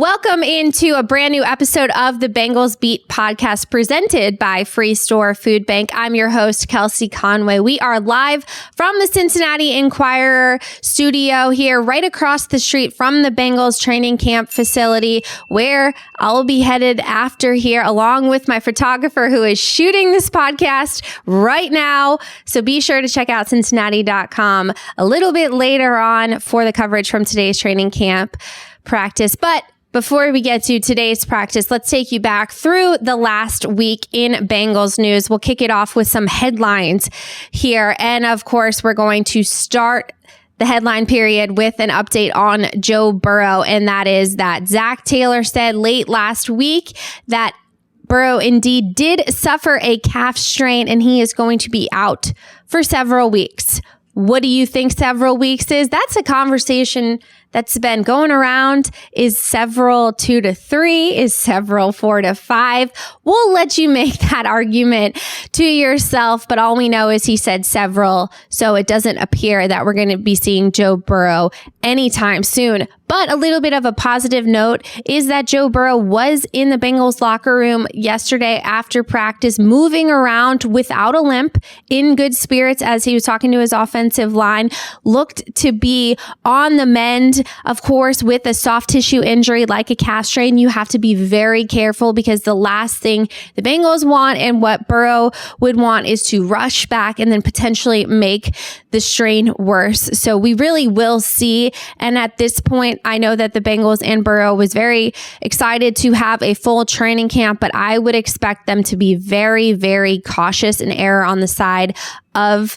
Welcome into a brand new episode of the Bengals Beat Podcast presented by Free Store Food Bank. I'm your host, Kelsey Conway. We are live from the Cincinnati Enquirer studio here right across the street from the Bengals training camp facility, where I'll be headed after here along with my photographer who is shooting this podcast right now. So be sure to check out Cincinnati.com a little bit later on for the coverage from today's training camp practice. But before we get to today's practice, let's take you back through the last week in Bengals news. We'll kick it off with some headlines here. And of course, we're going to start the headline period with an update on Joe Burrow. And that is that Zach Taylor said late last week that Burrow indeed did suffer a calf strain and he is going to be out for several weeks. What do you think several weeks is? That's a conversation that's been going around. Is several 2 to 3? Is several 4 to 5? We'll let you make that argument to yourself, but all we know is he said several, so it doesn't appear that we're going to be seeing Joe Burrow anytime soon. But a little bit of a positive note is that Joe Burrow was in the Bengals locker room yesterday after practice, moving around without a limp, in good spirits as he was talking to his offensive line, looked to be on the mend. Of course, with a soft tissue injury like a calf strain, you have to be very careful because the last thing the Bengals want and what Burrow would want is to rush back and then potentially make the strain worse. So we really will see. And at this point, I know that the Bengals and Burrow was very excited to have a full training camp, but I would expect them to be very, very cautious and err on the side of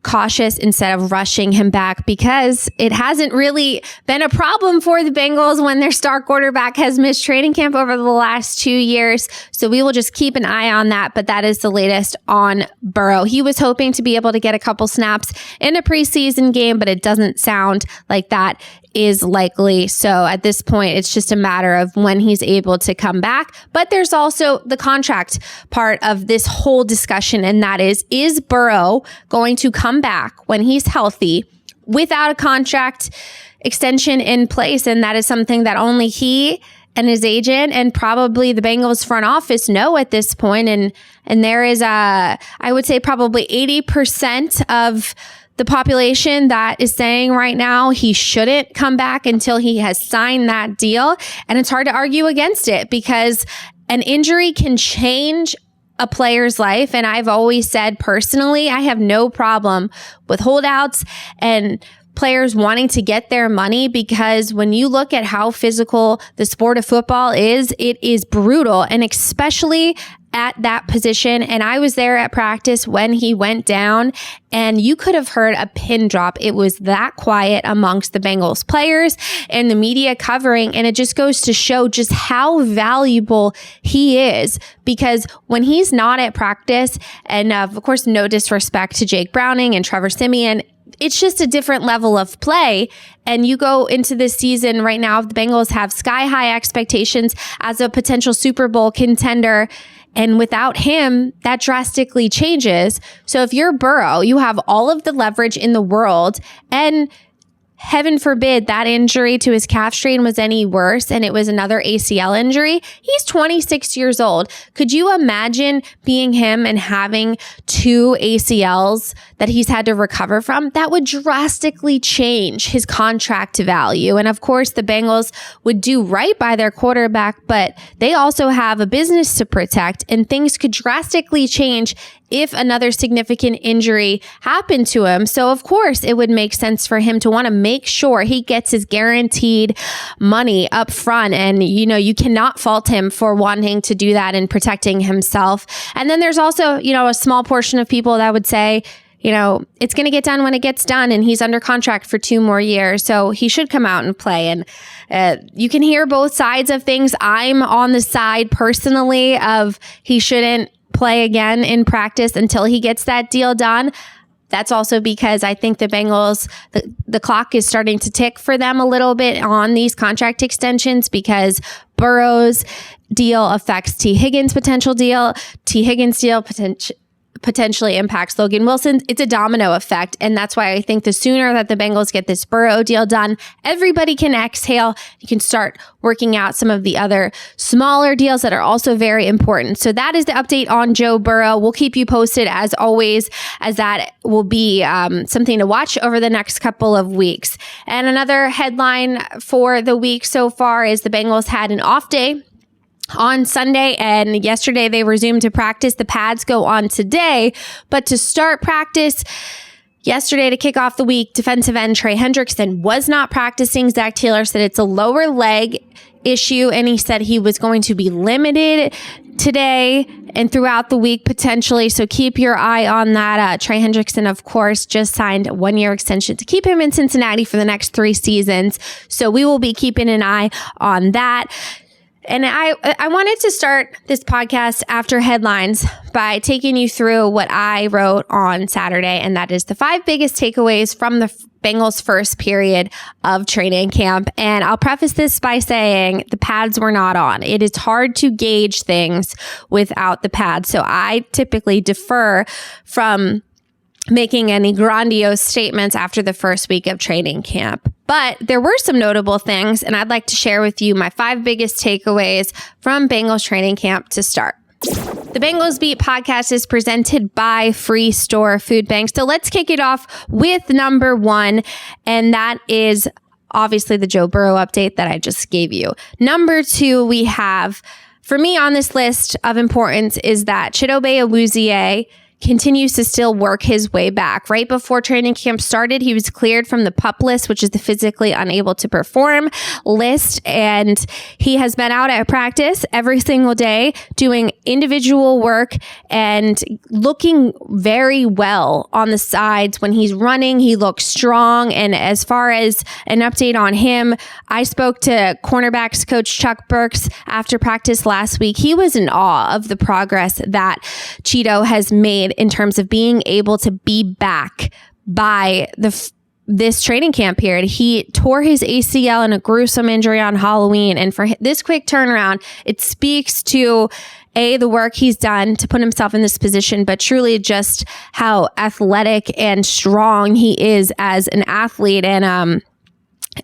cautious instead of rushing him back, because it hasn't really been a problem for the Bengals when their star quarterback has missed training camp over the last 2 years. So we will just keep an eye on that. But that is the latest on Burrow. He was hoping to be able to get a couple snaps in a preseason game, but it doesn't sound like that is likely. So at this point, it's just a matter of when he's able to come back. But there's also the contract part of this whole discussion, and that is Burrow going to come back when he's healthy without a contract extension in place? And that is something that only he and his agent and probably the Bengals front office know at this point. And there is I would say probably 80% of the population that is saying right now he shouldn't come back until he has signed that deal. And it's hard to argue against it because an injury can change a player's life. And I've always said personally, I have no problem with holdouts and players wanting to get their money, because when you look at how physical the sport of football is, it is brutal, and especially at that position. And I was there at practice when he went down, and you could have heard a pin drop. It was that quiet amongst the Bengals players and the media covering. And it just goes to show just how valuable he is, because when he's not at practice, and of course, no disrespect to Jake Browning and Trevor Siemian, it's just a different level of play. And you go into this season right now, the Bengals have sky high expectations as a potential Super Bowl contender. And without him, that drastically changes. So if you're Burrow, you have all of the leverage in the world, and heaven forbid that injury to his calf strain was any worse and it was another ACL injury. He's 26 years old. Could you imagine being him and having 2 ACLs that he's had to recover from? That would drastically change his contract value. And of course, the Bengals would do right by their quarterback, but they also have a business to protect, and things could drastically change if another significant injury happened to him. So of course, it would make sense for him to want to make sure he gets his guaranteed money up front. And, you cannot fault him for wanting to do that and protecting himself. And then there's also, a small portion of people that would say, it's going to get done when it gets done, and he's under contract for 2 more years, so he should come out and play. And you can hear both sides of things. I'm on the side personally of he shouldn't play again in practice until he gets that deal done. That's also because I think the Bengals, the clock is starting to tick for them a little bit on these contract extensions, because Burrow's deal affects T. Higgins' potential deal. T. Higgins' deal potentially impacts Logan Wilson. It's a domino effect. And that's why I think the sooner that the Bengals get this Burrow deal done, everybody can exhale. You can start working out some of the other smaller deals that are also very important. So that is the update on Joe Burrow. We'll keep you posted as always, as that will be something to watch over the next couple of weeks. And another headline for the week so far is the Bengals had an off day on Sunday, and yesterday they resumed to practice. The pads go on today, but to start practice yesterday to kick off the week, defensive end Trey Hendrickson was not practicing. Zach Taylor said it's a lower leg issue, and he said he was going to be limited today and throughout the week potentially. So keep your eye on that. Trey Hendrickson, of course, just signed a 1-year extension to keep him in Cincinnati for the next 3 seasons. So we will be keeping an eye on that. And I wanted to start this podcast after headlines by taking you through what I wrote on Saturday, and that is the 5 biggest takeaways from the Bengals' first period of training camp. And I'll preface this by saying the pads were not on. It is hard to gauge things without the pads. So I typically defer from making any grandiose statements after the first week of training camp. But there were some notable things, and I'd like to share with you my 5 biggest takeaways from Bengals training camp to start. The Bengals Beat Podcast is presented by Free Store Food Bank. So let's kick it off with number 1, and that is obviously the Joe Burrow update that I just gave you. Number 2, we have, for me on this list of importance, is that Cheeto Balogun continues to still work his way back. Right before training camp started, he was cleared from the PUP list, which is the physically unable to perform list. And he has been out at practice every single day doing individual work and looking very well on the sides. When he's running, he looks strong. And as far as an update on him, I spoke to cornerbacks coach Chuck Burks after practice last week. He was in awe of the progress that Cheeto has made in terms of being able to be back by this training camp period. He tore his ACL in a gruesome injury on Halloween. And for this quick turnaround, it speaks to the work he's done to put himself in this position, but truly just how athletic and strong he is as an athlete. And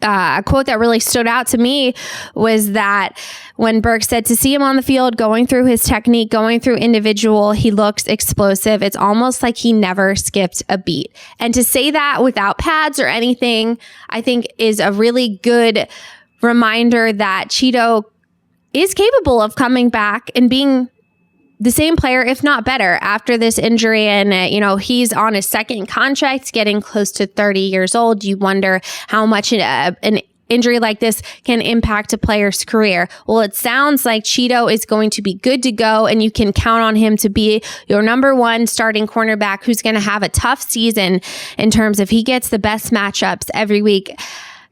a quote that really stood out to me was that when Burke said to see him on the field, going through his technique, going through individual, he looks explosive. It's almost like he never skipped a beat. And to say that without pads or anything, I think is a really good reminder that Cheeto is capable of coming back and being the same player, if not better, after this injury. And, he's on his second contract, getting close to 30 years old. You wonder how much an injury like this can impact a player's career. Well, it sounds like Cheeto is going to be good to go, and you can count on him to be your number 1 starting cornerback who's going to have a tough season in terms of he gets the best matchups every week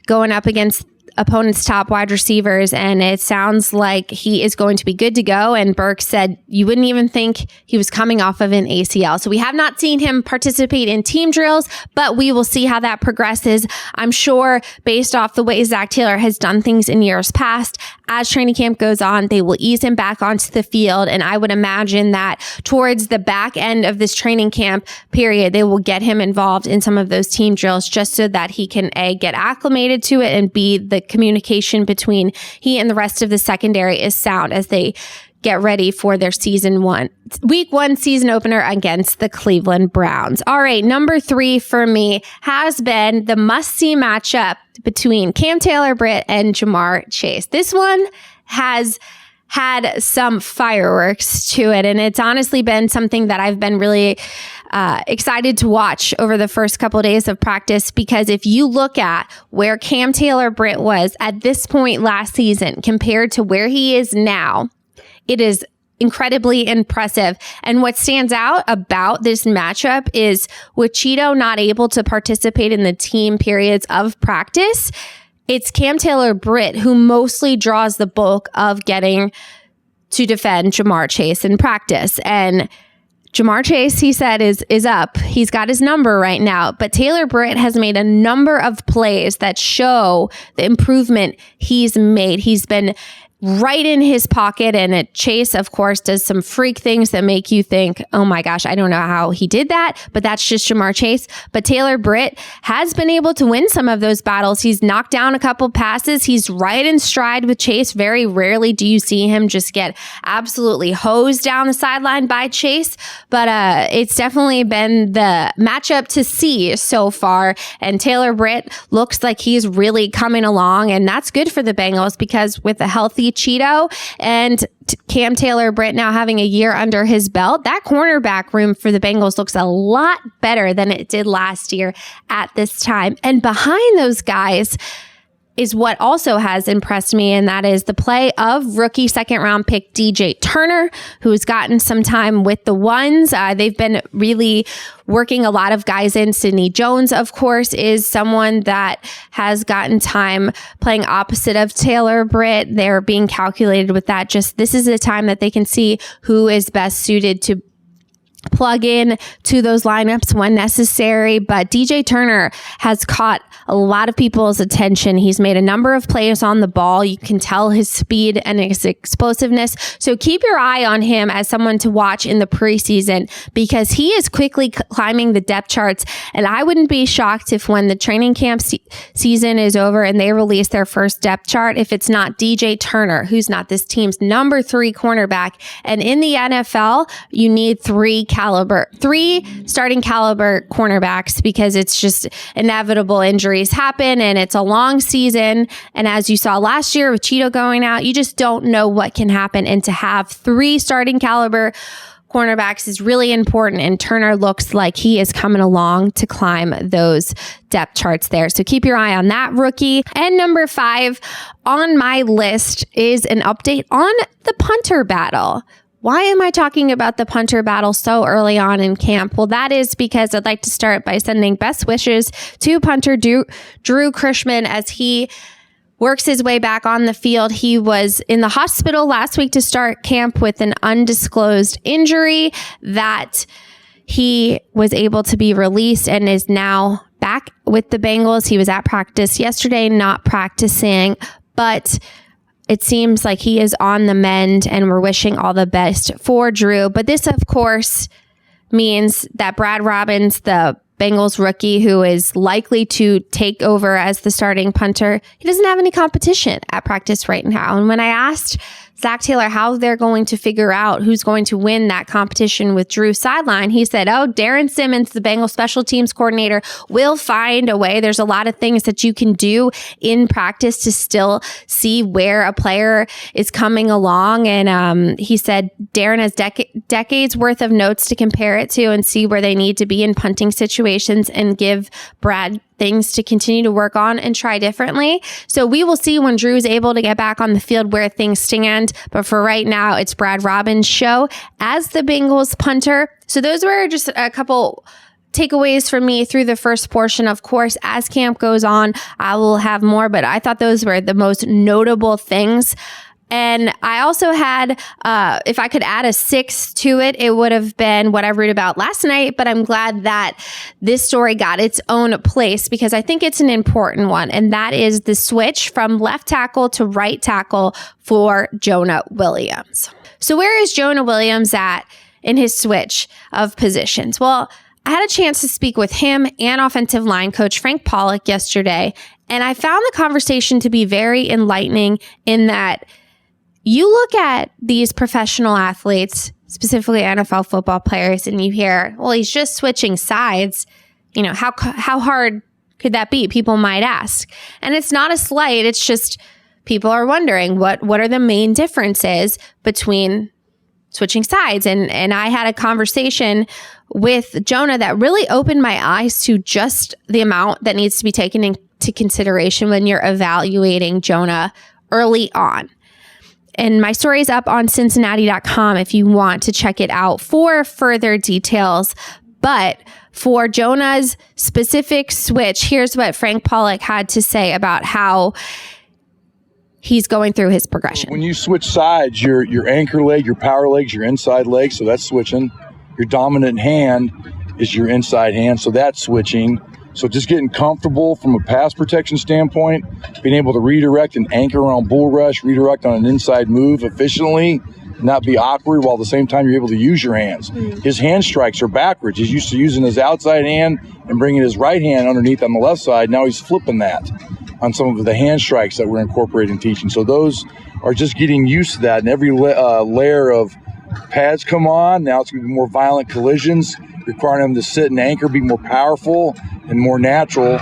going up against opponent's top wide receivers, and it sounds like he is going to be good to go. And Burke said you wouldn't even think he was coming off of an ACL. So we have not seen him participate in team drills, but we will see how that progresses. I'm sure based off the way Zach Taylor has done things in years past, as training camp goes on, they will ease him back onto the field. And I would imagine that towards the back end of this training camp period, they will get him involved in some of those team drills just so that he can get acclimated to it, and B, the communication between he and the rest of the secondary is sound as they get ready for their week 1 season opener against the Cleveland Browns. All right, number 3 for me has been the must-see matchup between Cam Taylor-Britt and Jamar Chase. This one has had some fireworks to it, and it's honestly been something that I've been really excited to watch over the first couple of days of practice, because if you look at where Cam Taylor-Britt was at this point last season compared to where he is now, it is incredibly impressive. And what stands out about this matchup is with Cheeto not able to participate in the team periods of practice, it's Cam Taylor-Britt who mostly draws the bulk of getting to defend Jamar Chase in practice. And Jamar Chase, he said, is up. He's got his number right now. But Taylor-Britt has made a number of plays that show the improvement he's made. He's been right in his pocket. And Chase, of course, does some freak things that make you think, oh my gosh, I don't know how he did that, but that's just Ja'Marr Chase. But Taylor Britt has been able to win some of those battles. He's knocked down a couple passes. He's right in stride with Chase. Very rarely do you see him just get absolutely hosed down the sideline by Chase. But it's definitely been the matchup to see so far. And Taylor Britt looks like he's really coming along. And that's good for the Bengals because with a healthy Cheeto and Cam Taylor-Britt now having a year under his belt, that cornerback room for the Bengals looks a lot better than it did last year at this time. And behind those guys is what also has impressed me, and that is the play of rookie second-round pick DJ Turner, who's gotten some time with the ones. They've been really working a lot of guys in. Sidney Jones, of course, is someone that has gotten time playing opposite of Taylor Britt. They're being calculated with that. Just this is a time that they can see who is best suited to plug in to those lineups when necessary. But DJ Turner has caught a lot of people's attention. He's made a number of plays on the ball. You can tell his speed and his explosiveness. So keep your eye on him as someone to watch in the preseason because he is quickly climbing the depth charts. And I wouldn't be shocked if when the training camp season is over and they release their first depth chart, if it's not DJ Turner, who's not this team's number 3 cornerback. And in the NFL, you need 3 starting caliber cornerbacks because it's just inevitable injuries happen and it's a long season. And as you saw last year with Cheeto going out, you just don't know what can happen. And to have 3 starting caliber cornerbacks is really important. And Turner looks like he is coming along to climb those depth charts there. So keep your eye on that rookie. And number 5 on my list is an update on the punter battle. Why am I talking about the punter battle so early on in camp? Well, that is because I'd like to start by sending best wishes to punter Drew Krishman as he works his way back on the field. He was in the hospital last week to start camp with an undisclosed injury that he was able to be released and is now back with the Bengals. He was at practice yesterday, not practicing, but it seems like he is on the mend and we're wishing all the best for Drew. But this, of course, means that Brad Robbins, the Bengals rookie who is likely to take over as the starting punter, he doesn't have any competition at practice right now. And when I asked Zach Taylor how they're going to figure out who's going to win that competition with Drew's sideline, he said, Darren Simmons, the Bengals special teams coordinator, will find a way. There's a lot of things that you can do in practice to still see where a player is coming along. And he said Darren has decades worth of notes to compare it to and see where they need to be in punting situations and give Brad things to continue to work on and try differently. So we will see when Drew's able to get back on the field where things stand. But for right now, it's Brad Robbins' show as the Bengals punter. So those were just a couple takeaways from me through the first portion. Of course, as camp goes on, I will have more, but I thought those were the most notable things. And I also had, if I could add a 6th to it, it would have been what I wrote about last night. But I'm glad that this story got its own place because I think it's an important one. And that is the switch from left tackle to right tackle for Jonah Williams. So where is Jonah Williams at in his switch of positions? Well, I had a chance to speak with him and offensive line coach Frank Pollock yesterday. And I found the conversation to be very enlightening in that you look at these professional athletes, specifically NFL football players, and you hear, well, he's just switching sides. You know, how hard could that be? People might ask. And it's not a slight. It's just people are wondering what are the main differences between switching sides. And I had a conversation with Jonah that really opened my eyes to just the amount that needs to be taken into consideration when you're evaluating Jonah early on. And my story is up on Cincinnati.com if you want to check it out for further details. But for Jonah's specific switch, here's what Frank Pollock had to say about how he's going through his progression. When you switch sides, your anchor leg, your power legs, your inside leg, so that's switching. Your dominant hand is your inside hand, so that's switching. So just getting comfortable from a pass protection standpoint, being able to redirect and anchor around bull rush, redirect on an inside move efficiently, not be awkward while at the same time you're able to use your hands. His hand strikes are backwards. He's used to using his outside hand and bringing his right hand underneath on the left side. Now he's flipping that on some of the hand strikes that we're incorporating teaching. So those are just getting used to that. And every layer of pads come on, now it's going to be more violent collisions, requiring him to sit and anchor, be more powerful and more natural.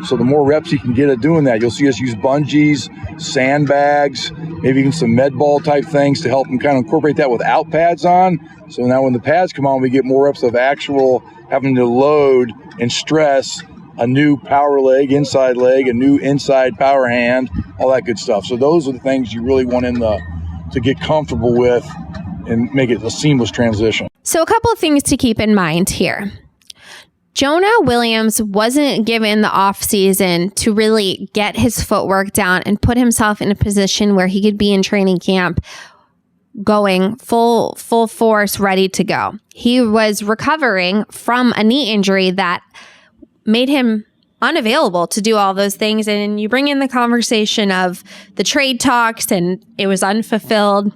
So the more reps he can get at doing that, you'll see us use bungees, sandbags, maybe even some med ball type things to help him kind of incorporate that without pads on. So now when the pads come on, we get more reps of actual having to load and stress a new power leg, inside leg, a new inside power hand, all that good stuff. So those are the things you really want him to get comfortable with and make it a seamless transition. So a couple of things to keep in mind here. Jonah Williams wasn't given the offseason to really get his footwork down and put himself in a position where he could be in training camp going full force, ready to go. He was recovering from a knee injury that made him unavailable to do all those things. And you bring in the conversation of the trade talks, and it was unfulfilled.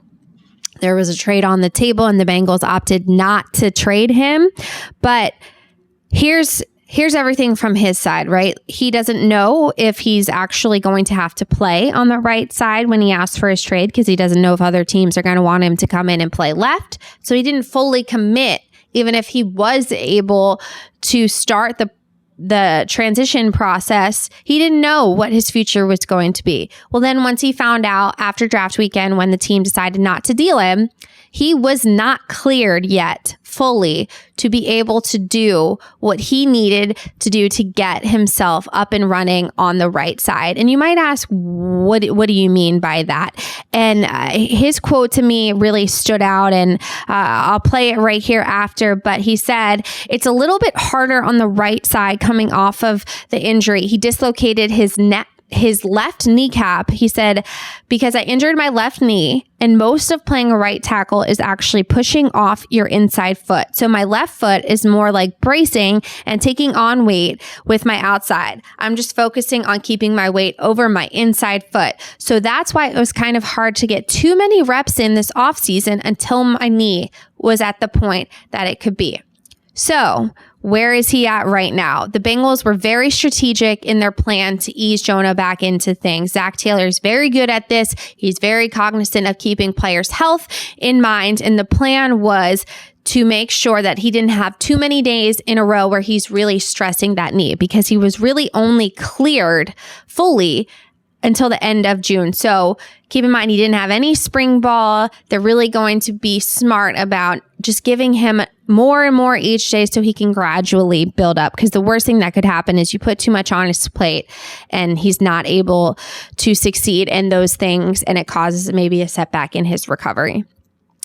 There was a trade on the table and the Bengals opted not to trade him. But here's everything from his side, right? He doesn't know if he's actually going to have to play on the right side when he asks for his trade, because he doesn't know if other teams are going to want him to come in and play left. So he didn't fully commit, even if he was able to start the transition process. He didn't know what his future was going to be. Well, then once he found out after draft weekend, when the team decided not to deal him, he was not cleared yet fully to be able to do what he needed to do to get himself up and running on the right side. And you might ask, what do you mean by that? And his quote to me really stood out, and I'll play it right here after. But he said, it's a little bit harder on the right side coming off of the injury. He dislocated his left kneecap. He said, because I injured my left knee, and most of playing a right tackle is actually pushing off your inside foot. So my left foot is more like bracing and taking on weight with my outside. I'm just focusing on keeping my weight over my inside foot. So that's why it was kind of hard to get too many reps in this offseason until my knee was at the point that it could be. So where is he at right now? The Bengals were very strategic in their plan to ease Jonah back into things. Zach Taylor's very good at this. He's very cognizant of keeping players' health in mind. And the plan was to make sure that he didn't have too many days in a row where he's really stressing that knee, because he was really only cleared fully until the end of June. So keep in mind, he didn't have any spring ball. They're really going to be smart about just giving him more and more each day so he can gradually build up. Because the worst thing that could happen is you put too much on his plate and he's not able to succeed in those things, and it causes maybe a setback in his recovery.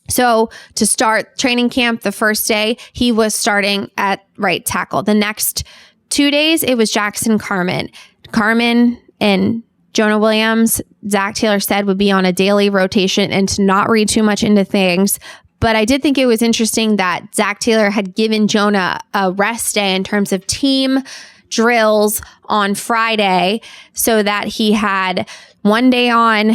So to start training camp, the first day, he was starting at right tackle. The next 2 days, it was Jackson Carman. Carman and Jonah Williams, Zach Taylor said, would be on a daily rotation and to not read too much into things. But I did think it was interesting that Zach Taylor had given Jonah a rest day in terms of team drills on Friday, so that he had 1 day on,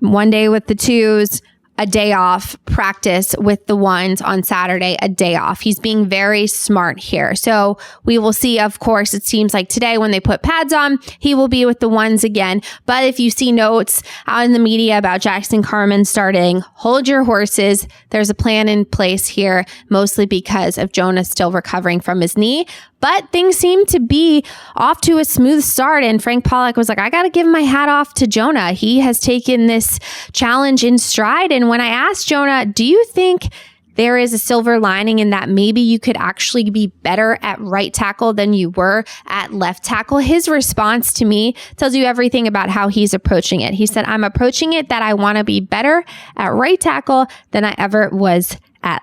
1 day with the twos, a day off, practice with the ones on Saturday, a day off. He's being very smart here. So we will see, of course, it seems like today when they put pads on, he will be with the ones again. But if you see notes out in the media about Jackson Carman starting, hold your horses. There's a plan in place here, mostly because of Jonah still recovering from his knee. But things seem to be off to a smooth start. And Frank Pollack was like, I got to give my hat off to Jonah. He has taken this challenge in stride. And when I asked Jonah, do you think there is a silver lining in that maybe you could actually be better at right tackle than you were at left tackle? His response to me tells you everything about how he's approaching it. He said, I'm approaching it that I want to be better at right tackle than I ever was at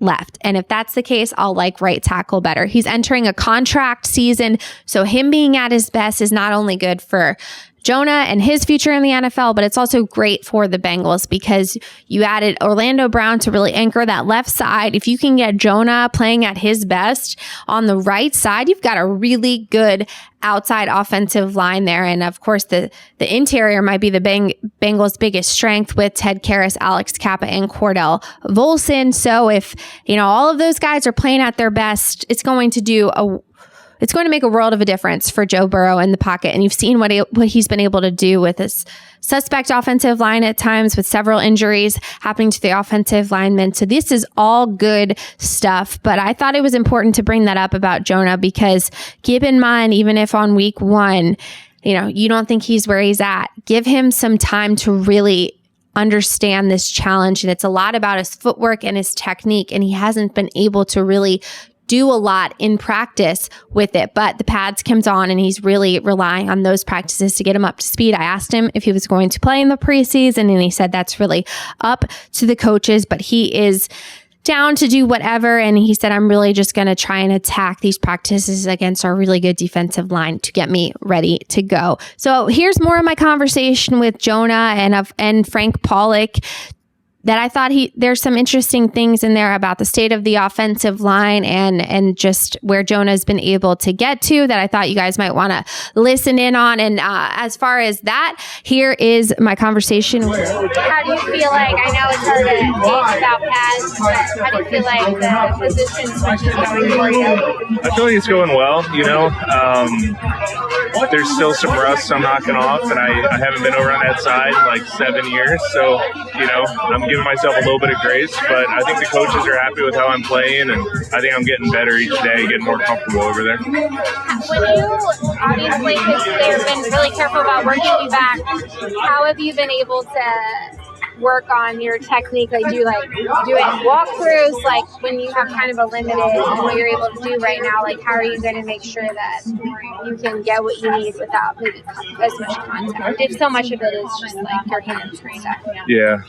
left. And if that's the case, I'll like right tackle better. He's entering a contract season, so him being at his best is not only good for Jonah and his future in the NFL, but it's also great for the Bengals because you added Orlando Brown to really anchor that left side. If you can get Jonah playing at his best on the right side, you've got a really good outside offensive line there. And of course, the interior might be the Bengals' biggest strength with Ted Karras, Alex Kappa, and Cordell Volson. So if, all of those guys are playing at their best, it's going to make a world of a difference for Joe Burrow in the pocket. And you've seen what he's been able to do with his suspect offensive line at times, with several injuries happening to the offensive linemen. So this is all good stuff. But I thought it was important to bring that up about Jonah because keep in mind, even if on week 1, you don't think he's where he's at, give him some time to really understand this challenge. And it's a lot about his footwork and his technique. And he hasn't been able to really do a lot in practice with it, but the pads comes on and he's really relying on those practices to get him up to speed. I asked him if he was going to play in the preseason and he said that's really up to the coaches, but he is down to do whatever. And he said, I'm really just going to try and attack these practices against our really good defensive line to get me ready to go. So here's more of my conversation with Jonah and Frank Pollock, that I thought there's some interesting things in there about the state of the offensive line and just where Jonah's been able to get to that I thought you guys might want to listen in on. And as far as that, here is my conversation. How do you feel like, I know it's hard to gauge without pads, but how do you feel like the position switch is going for you? I feel like it's going well, There's still some rust I'm knocking off, and I haven't been over on that side in like 7 years, so, I'm giving myself a little bit of grace, but I think the coaches are happy with how I'm playing, and I think I'm getting better each day, getting more comfortable over there. When you, obviously, because they've been really careful about working you back, how have you been able to work on your technique? Like, do you doing walkthroughs, like when you have kind of a limited what you're able to do right now? Like, how are you going to make sure that you can get what you need without maybe as much contact, if so much of it is just like your hands and stuff? Yeah.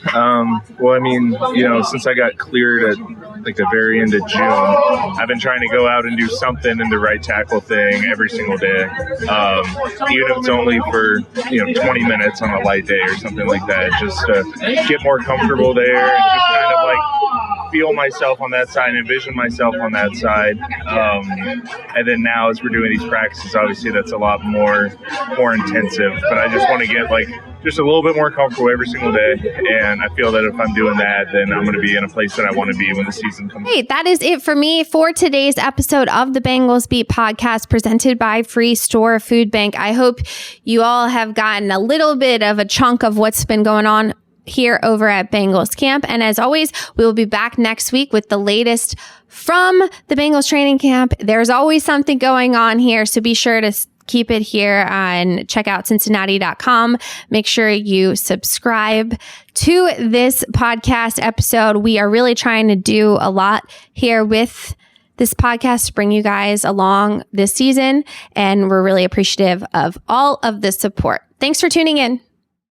Well, I mean, since I got cleared at like the very end of June, I've been trying to go out and do something in the right tackle thing every single day, even if it's only for 20 minutes on a light day or something like that, just to get more comfortable there and just kind of like feel myself on that side, envision myself on that side. And then now as we're doing these practices, obviously that's a lot more intensive, but I just want to get just a little bit more comfortable every single day. And I feel that if I'm doing that, then I'm going to be in a place that I want to be when the season comes. Hey, that is it for me for today's episode of the Bengals Beat Podcast presented by Free Store Food Bank. I hope you all have gotten a little bit of a chunk of what's been going on here over at Bengals camp. And as always, we will be back next week with the latest from the Bengals training camp. There's always something going on here, so be sure to keep it here and check out Cincinnati.com. Make sure you subscribe to this podcast episode. We are really trying to do a lot here with this podcast to bring you guys along this season, and we're really appreciative of all of the support. Thanks for tuning in.